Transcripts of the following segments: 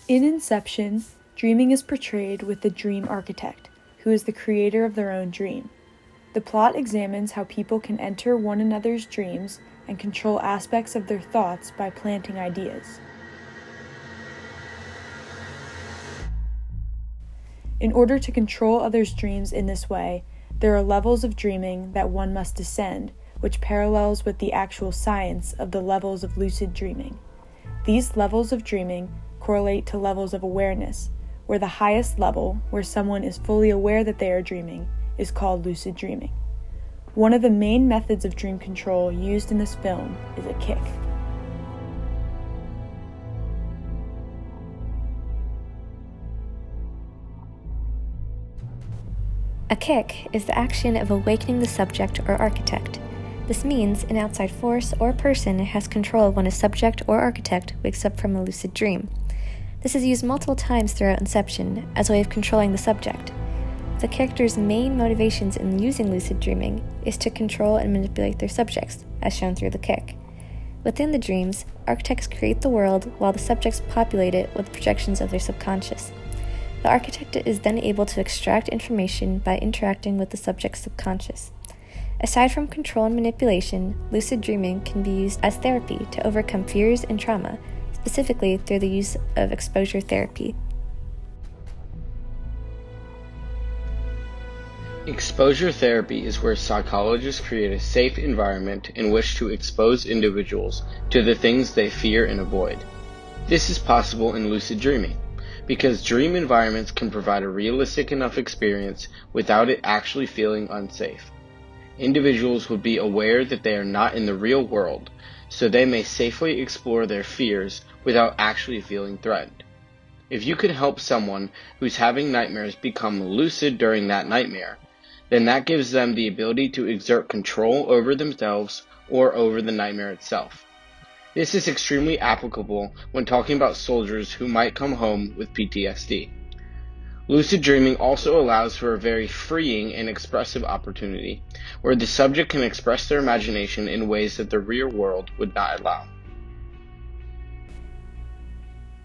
In Inception, dreaming is portrayed with the dream architect, who is the creator of their own dream. The plot examines how people can enter one another's dreams and control aspects of their thoughts by planting ideas. In order to control others' dreams in this way, there are levels of dreaming that one must descend, which parallels with the actual science of the levels of lucid dreaming. These levels of dreaming correlate to levels of awareness, where the highest level, where someone is fully aware that they are dreaming, is called lucid dreaming. One of the main methods of dream control used in this film is a kick. A kick is the action of awakening the subject or architect. This means an outside force or person has control when a subject or architect wakes up from a lucid dream. This is used multiple times throughout Inception as a way of controlling the subject. The character's main motivations in using lucid dreaming is to control and manipulate their subjects, as shown through the kick. Within the dreams, architects create the world while the subjects populate it with projections of their subconscious. The architect is then able to extract information by interacting with the subject's subconscious. Aside from control and manipulation, lucid dreaming can be used as therapy to overcome fears and trauma, specifically through the use of exposure therapy. Exposure therapy is where psychologists create a safe environment in which to expose individuals to the things they fear and avoid. This is possible in lucid dreaming, because dream environments can provide a realistic enough experience without it actually feeling unsafe. Individuals would be aware that they are not in the real world, so they may safely explore their fears without actually feeling threatened. If you could help someone who's having nightmares become lucid during that nightmare, then that gives them the ability to exert control over themselves or over the nightmare itself. This is extremely applicable when talking about soldiers who might come home with PTSD. Lucid dreaming also allows for a very freeing and expressive opportunity, where the subject can express their imagination in ways that the real world would not allow.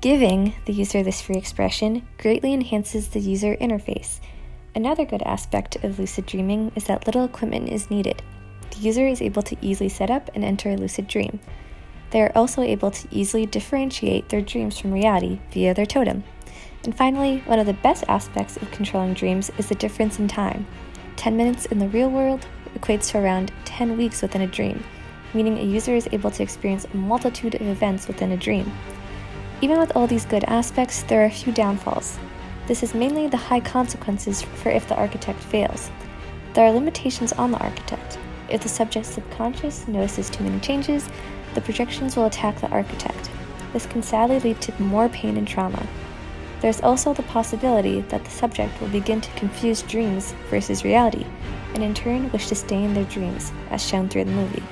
Giving the user this free expression greatly enhances the user interface. Another good aspect of lucid dreaming is that little equipment is needed. The user is able to easily set up and enter a lucid dream. They are also able to easily differentiate their dreams from reality via their totem. And finally, one of the best aspects of controlling dreams is the difference in time. 10 minutes in the real world equates to around 10 weeks within a dream, meaning a user is able to experience a multitude of events within a dream. Even with all these good aspects, there are a few downfalls. This is mainly the high consequences for if the architect fails. There are limitations on the architect. If the subject's subconscious notices too many changes, the projections will attack the architect. This can sadly lead to more pain and trauma. There's also the possibility that the subject will begin to confuse dreams versus reality, and in turn wish to stay in their dreams, as shown through the movie.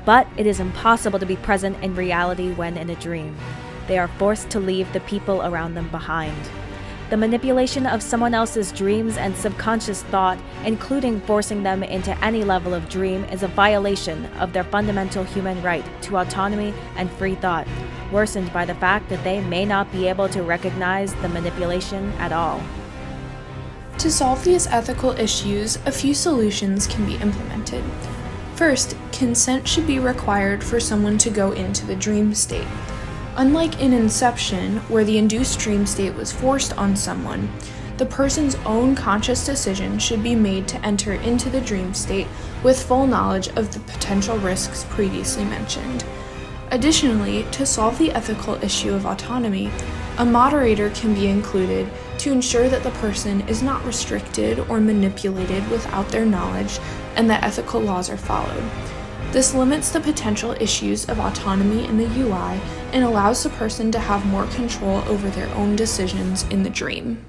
But it is impossible to be present in reality when in a dream. They are forced to leave the people around them behind. The manipulation of someone else's dreams and subconscious thought, including forcing them into any level of dream, is a violation of their fundamental human right to autonomy and free thought, worsened by the fact that they may not be able to recognize the manipulation at all. To solve these ethical issues, a few solutions can be implemented. First, consent should be required for someone to go into the dream state. Unlike in Inception, where the induced dream state was forced on someone, the person's own conscious decision should be made to enter into the dream state with full knowledge of the potential risks previously mentioned. Additionally, to solve the ethical issue of autonomy, a moderator can be included to ensure that the person is not restricted or manipulated without their knowledge and that ethical laws are followed. This limits the potential issues of autonomy in the UI and allows the person to have more control over their own decisions in the dream.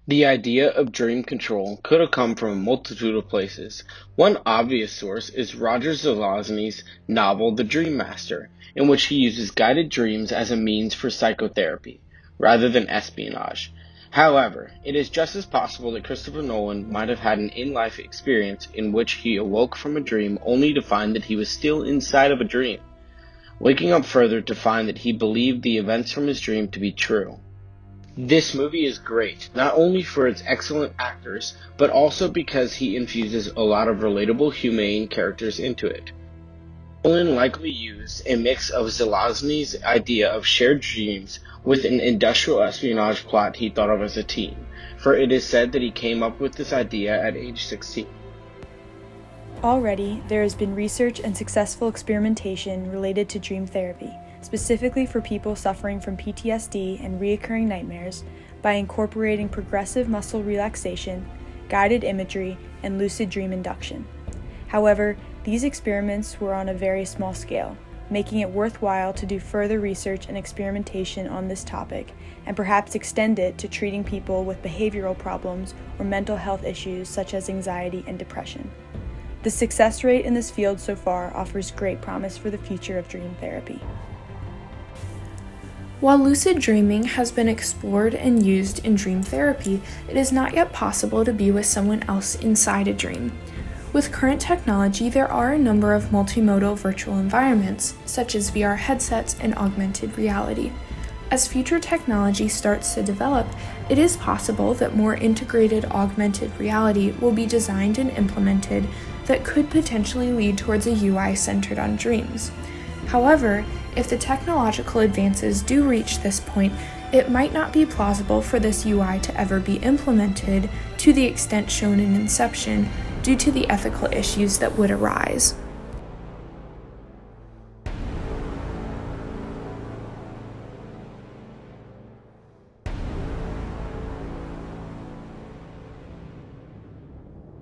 The idea of dream control could have come from a multitude of places. One obvious source is Roger Zelazny's novel The Dream Master, in which he uses guided dreams as a means for psychotherapy, rather than espionage. However, it is just as possible that Christopher Nolan might have had an in-life experience in which he awoke from a dream only to find that he was still inside of a dream. waking up further to find that he believed the events from his dream to be true. This movie is great, not only for its excellent actors, but also because he infuses a lot of relatable, humane characters into it. Nolan likely used a mix of Zelazny's idea of shared dreams with an industrial espionage plot he thought of as a teen, for it is said that he came up with this idea at age 16. Already, there has been research and successful experimentation related to dream therapy, specifically for people suffering from PTSD and recurring nightmares, by incorporating progressive muscle relaxation, guided imagery, and lucid dream induction. However, these experiments were on a very small scale, making it worthwhile to do further research and experimentation on this topic, and perhaps extend it to treating people with behavioral problems or mental health issues such as anxiety and depression. The success rate in this field so far offers great promise for the future of dream therapy. While lucid dreaming has been explored and used in dream therapy, it is not yet possible to be with someone else inside a dream. With current technology, there are a number of multimodal virtual environments, such as VR headsets and augmented reality. As future technology starts to develop, it is possible that more integrated augmented reality will be designed and implemented that could potentially lead towards a UI centered on dreams. However, if the technological advances do reach this point, it might not be plausible for this UI to ever be implemented to the extent shown in Inception due to the ethical issues that would arise.